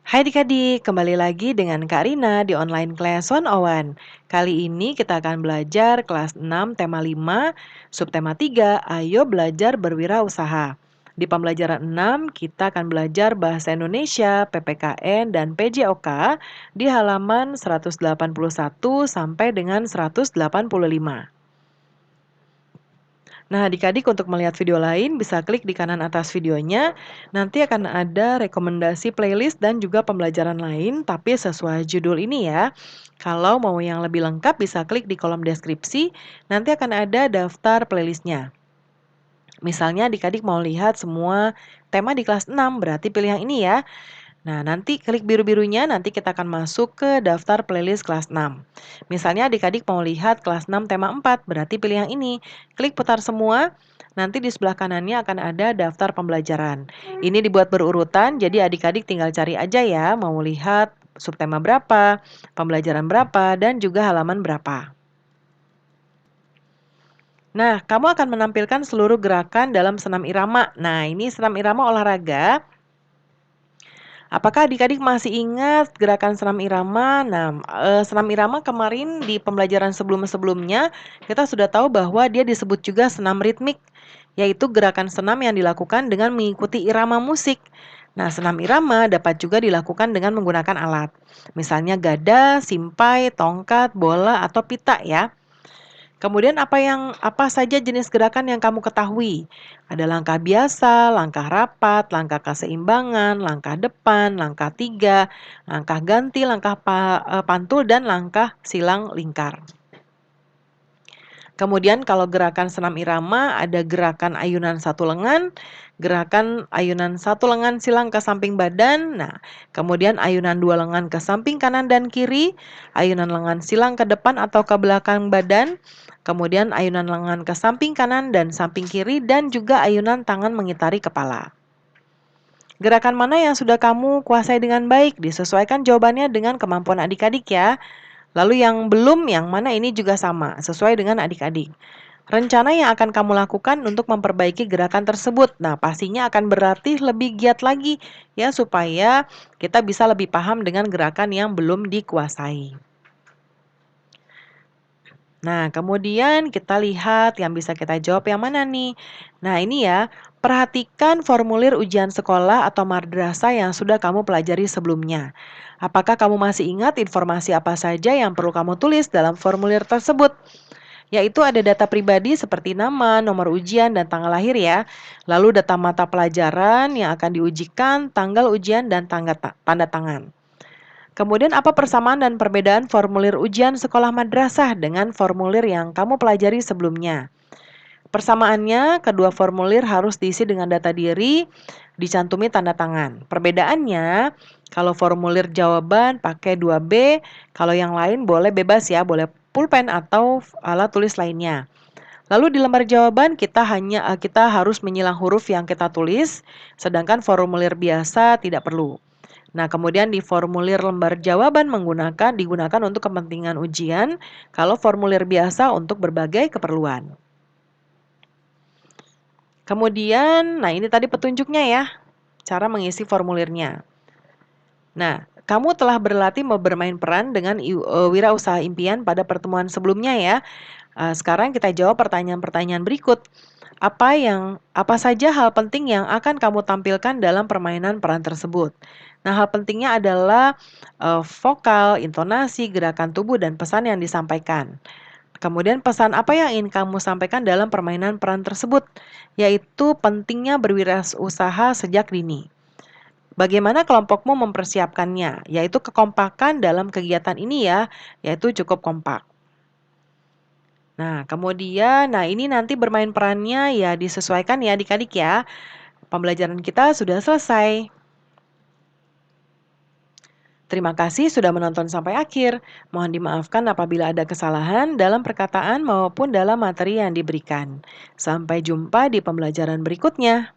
Hai adik-adik, kembali lagi dengan Kak Rina di online class 101. Kali ini kita akan belajar kelas 6 tema 5, subtema 3, ayo belajar berwirausaha. Di pembelajaran 6, kita akan belajar bahasa Indonesia, PPKN, dan PJOK di halaman 181 sampai dengan 185. Nah, adik-adik untuk melihat video lain bisa klik di kanan atas videonya. Nanti akan ada rekomendasi playlist dan juga pembelajaran lain, tapi sesuai judul ini ya. Kalau mau yang lebih lengkap bisa klik di kolom deskripsi, nanti akan ada daftar playlistnya. Misalnya adik-adik mau lihat semua tema di kelas 6, berarti pilih yang ini ya. Nah, nanti klik biru-birunya, nanti kita akan masuk ke daftar playlist kelas 6. Misalnya adik-adik mau lihat kelas 6 tema 4, berarti pilih yang ini. Klik putar semua, nanti di sebelah kanannya akan ada daftar pembelajaran. Ini dibuat berurutan, jadi adik-adik tinggal cari aja ya, mau lihat subtema berapa, pembelajaran berapa, dan juga halaman berapa. Nah, kamu akan menampilkan seluruh gerakan dalam senam irama. Nah, ini senam irama olahraga. Apakah adik-adik masih ingat gerakan senam irama? Nah, senam irama kemarin di pembelajaran sebelum-sebelumnya kita sudah tahu bahwa dia disebut juga senam ritmik, yaitu gerakan senam yang dilakukan dengan mengikuti irama musik. Nah, senam irama dapat juga dilakukan dengan menggunakan alat, misalnya gada, simpai, tongkat, bola, atau pita ya. Kemudian apa saja jenis gerakan yang kamu ketahui? Ada langkah biasa, langkah rapat, langkah keseimbangan, langkah depan, langkah tiga, langkah ganti, langkah pantul, dan langkah silang lingkar. Kemudian kalau gerakan senam irama ada gerakan ayunan satu lengan, gerakan ayunan satu lengan silang ke samping badan, nah kemudian ayunan dua lengan ke samping kanan dan kiri, ayunan lengan silang ke depan atau ke belakang badan, kemudian ayunan lengan ke samping kanan dan samping kiri, dan juga ayunan tangan mengitari kepala. Gerakan mana yang sudah kamu kuasai dengan baik? Disesuaikan jawabannya dengan kemampuan adik-adik ya. Lalu yang belum, yang mana ini juga sama, sesuai dengan adik-adik. Rencana yang akan kamu lakukan untuk memperbaiki gerakan tersebut. Nah, pastinya akan berarti lebih giat lagi ya supaya kita bisa lebih paham dengan gerakan yang belum dikuasai. Nah, kemudian kita lihat yang bisa kita jawab yang mana nih. Nah, ini ya, perhatikan formulir ujian sekolah atau madrasah yang sudah kamu pelajari sebelumnya. Apakah kamu masih ingat informasi apa saja yang perlu kamu tulis dalam formulir tersebut? Yaitu ada data pribadi seperti nama, nomor ujian, dan tanggal lahir ya. Lalu data mata pelajaran yang akan diujikan, tanggal ujian, dan tanda tangan. Kemudian apa persamaan dan perbedaan formulir ujian sekolah madrasah dengan formulir yang kamu pelajari sebelumnya? Persamaannya, kedua formulir harus diisi dengan data diri, dicantumi tanda tangan. Perbedaannya, kalau formulir jawaban pakai 2B, kalau yang lain boleh bebas ya, boleh pulpen atau alat tulis lainnya. Lalu di lembar jawaban kita harus menyilang huruf yang kita tulis, sedangkan formulir biasa tidak perlu. Nah, kemudian di formulir lembar jawaban digunakan untuk kepentingan ujian, kalau formulir biasa untuk berbagai keperluan. Kemudian, nah ini tadi petunjuknya ya, cara mengisi formulirnya. Nah, kamu telah berlatih bermain peran dengan wirausaha impian pada pertemuan sebelumnya ya. Sekarang kita jawab pertanyaan-pertanyaan berikut. Apa saja hal penting yang akan kamu tampilkan dalam permainan peran tersebut? Nah, hal pentingnya adalah vokal, intonasi, gerakan tubuh, dan pesan yang disampaikan. Kemudian pesan apa yang ingin kamu sampaikan dalam permainan peran tersebut? Yaitu pentingnya berwirausaha sejak dini. Bagaimana kelompokmu mempersiapkannya? Yaitu kekompakan dalam kegiatan ini ya, yaitu cukup kompak. Nah, kemudian, ini nanti bermain perannya ya disesuaikan ya adik-adik ya. Pembelajaran kita sudah selesai. Terima kasih sudah menonton sampai akhir. Mohon dimaafkan apabila ada kesalahan dalam perkataan maupun dalam materi yang diberikan. Sampai jumpa di pembelajaran berikutnya.